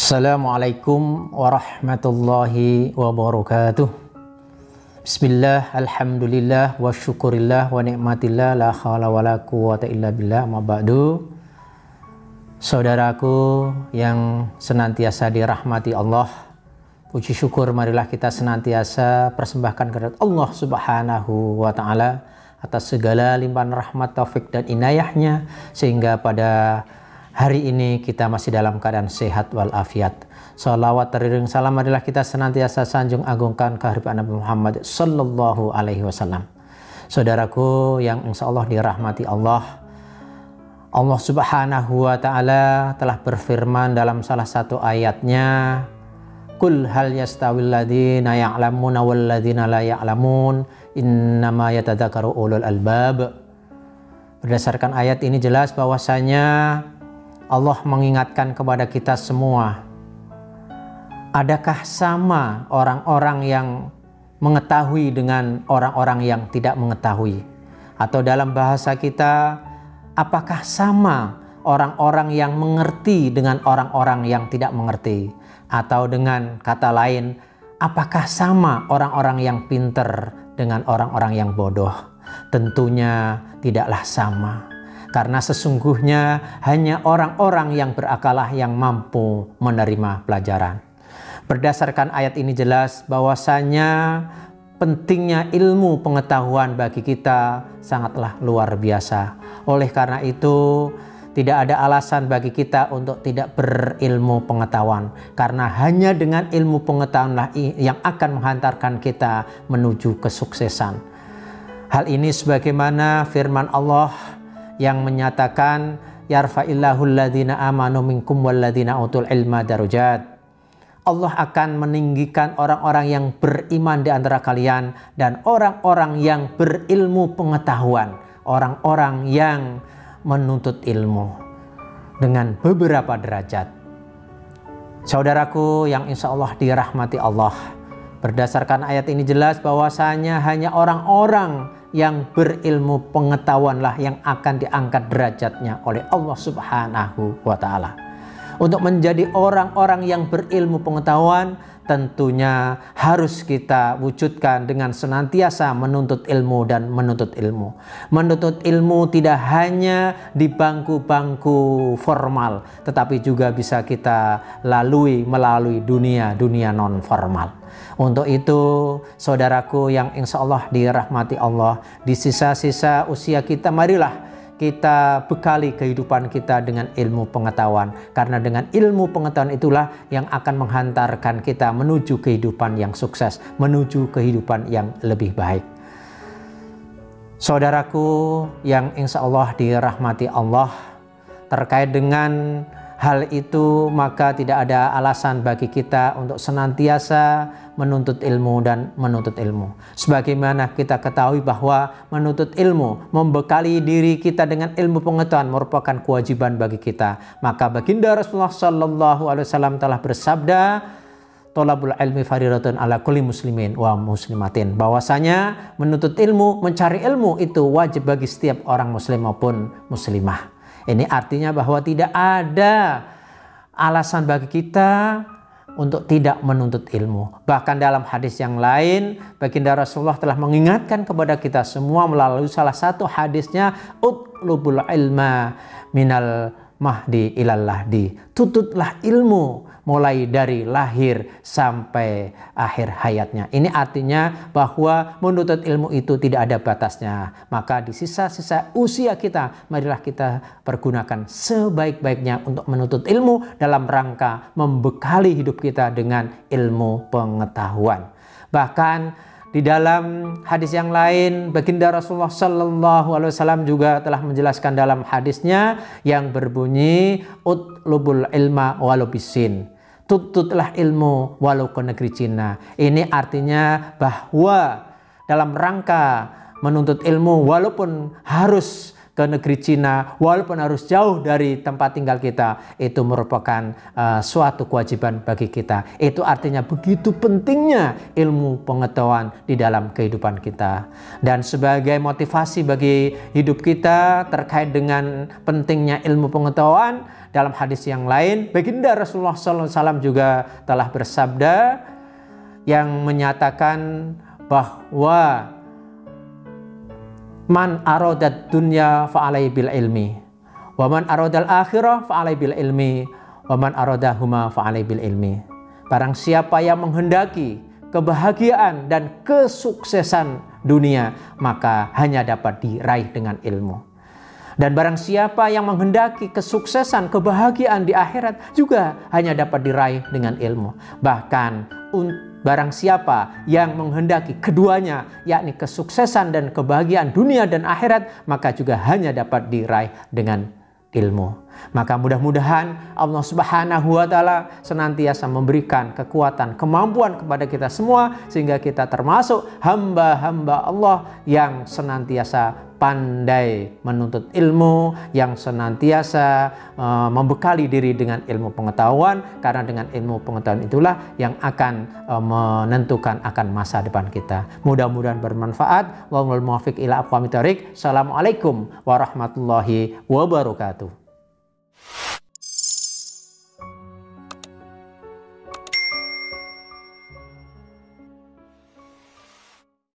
Assalamualaikum warahmatullahi wabarakatuh. Bismillah, alhamdulillah, wa syukurillah, wa ni'matillah, la khawla wa la quwata illa billah, ma ba'du. Saudaraku yang senantiasa dirahmati Allah, puji syukur marilah kita senantiasa persembahkan kepada Allah subhanahu wa ta'ala atas segala limpahan rahmat, taufik dan inayahnya, sehingga pada hari ini kita masih dalam keadaan sehat walafiat. Salawat teriring salam marilah kita senantiasa sanjung agungkan kehadirat Nabi Muhammad sallallahu alaihi wasallam. Saudaraku yang insyaallah dirahmati Allah, Allah subhanahu wa ta'ala telah berfirman dalam salah satu ayatnya, Qul hal yastawil ladzina ya'lamuna wal ladzina la ya'lamun innama yatadzakaru ulul albab. Berdasarkan ayat ini jelas bahwasanya Allah mengingatkan kepada kita semua, adakah sama orang-orang yang mengetahui dengan orang-orang yang tidak mengetahui? Atau dalam bahasa kita, apakah sama orang-orang yang mengerti dengan orang-orang yang tidak mengerti? Atau dengan kata lain, apakah sama orang-orang yang pinter dengan orang-orang yang bodoh? Tentunya tidaklah sama. Karena sesungguhnya hanya orang-orang yang berakalah yang mampu menerima pelajaran. Berdasarkan ayat ini jelas bahwasanya pentingnya ilmu pengetahuan bagi kita sangatlah luar biasa. Oleh karena itu tidak ada alasan bagi kita untuk tidak berilmu pengetahuan. Karena hanya dengan ilmu pengetahuanlah yang akan menghantarkan kita menuju kesuksesan. Hal ini sebagaimana firman Allah yang menyatakan yarfa'illahu alladhina amanu minkum walladhina utul ilma darajat. Allah akan meninggikan orang-orang yang beriman di antara kalian dan orang-orang yang berilmu pengetahuan, orang-orang yang menuntut ilmu dengan beberapa derajat. Saudaraku yang insya Allah dirahmati Allah, berdasarkan ayat ini jelas bahwasanya hanya orang-orang yang berilmu pengetahuanlah yang akan diangkat derajatnya oleh Allah subhanahu wa ta'ala. Untuk menjadi orang-orang yang berilmu pengetahuan, tentunya harus kita wujudkan dengan senantiasa menuntut ilmu dan menuntut ilmu. Menuntut ilmu tidak hanya di bangku-bangku formal, tetapi juga bisa kita lalui melalui dunia non formal. Untuk itu, saudaraku yang insya Allah dirahmati Allah, di sisa-sisa usia kita marilah kita bekali kehidupan kita dengan ilmu pengetahuan. Karena dengan ilmu pengetahuan itulah yang akan menghantarkan kita menuju kehidupan yang sukses, menuju kehidupan yang lebih baik. Saudaraku yang insya Allah dirahmati Allah, terkait dengan hal itu maka tidak ada alasan bagi kita untuk senantiasa menuntut ilmu dan menuntut ilmu. Sebagaimana kita ketahui bahwa menuntut ilmu, membekali diri kita dengan ilmu pengetahuan merupakan kewajiban bagi kita. Maka baginda Rasulullah sallallahu alaihi wasallam telah bersabda, "Thalabul ilmi faridatun ala kulli muslimin wa muslimatin." Bahwasanya menuntut ilmu, mencari ilmu itu wajib bagi setiap orang muslim maupun muslimah. Ini artinya bahwa tidak ada alasan bagi kita untuk tidak menuntut ilmu. Bahkan dalam hadis yang lain, baginda Rasulullah telah mengingatkan kepada kita semua melalui salah satu hadisnya, utlubul ilma minal mahdi ilal lahdi. Tututlah ilmu mulai dari lahir sampai akhir hayatnya. Ini artinya bahwa menuntut ilmu itu tidak ada batasnya. Maka di sisa-sisa usia kita, marilah kita pergunakan sebaik-baiknya untuk menuntut ilmu dalam rangka membekali hidup kita dengan ilmu pengetahuan. Bahkan di dalam hadis yang lain, baginda Rasulullah sallallahu alaihi wasallam juga telah menjelaskan dalam hadisnya yang berbunyi utlubul ilma walau bisin. Tututlah ilmu walau ke negeri Cina. Ini artinya bahwa dalam rangka menuntut ilmu walaupun harus ke negeri Cina, walaupun harus jauh dari tempat tinggal kita, itu merupakan suatu kewajiban bagi kita. Itu artinya begitu pentingnya ilmu pengetahuan di dalam kehidupan kita. Dan sebagai motivasi bagi hidup kita terkait dengan pentingnya ilmu pengetahuan, dalam hadis yang lain, baginda Rasulullah SAW juga telah bersabda yang menyatakan bahwa man arodat dunya fa'alai bil ilmi, wa man arodal akhirah fa'alai bil ilmi, wa man arodahuma fa'alai bil ilmi. Barang siapa yang menghendaki kebahagiaan dan kesuksesan dunia, maka hanya dapat diraih dengan ilmu. Dan barang siapa yang menghendaki kesuksesan, kebahagiaan di akhirat, juga hanya dapat diraih dengan ilmu. Bahkan barang siapa yang menghendaki keduanya, yakni kesuksesan dan kebahagiaan dunia dan akhirat, maka juga hanya dapat diraih dengan ilmu. Maka mudah-mudahan Allah Subhanahu wa Ta'ala senantiasa memberikan kekuatan, kemampuan kepada kita semua, sehingga kita termasuk hamba-hamba Allah yang senantiasa pandai menuntut ilmu, yang senantiasa membekali diri dengan ilmu pengetahuan, karena dengan ilmu pengetahuan itulah yang akan menentukan akan masa depan kita. Mudah-mudahan bermanfaat. Wallahul muwaffiq ila aqwamit thoriq. Assalamualaikum warahmatullahi wabarakatuh.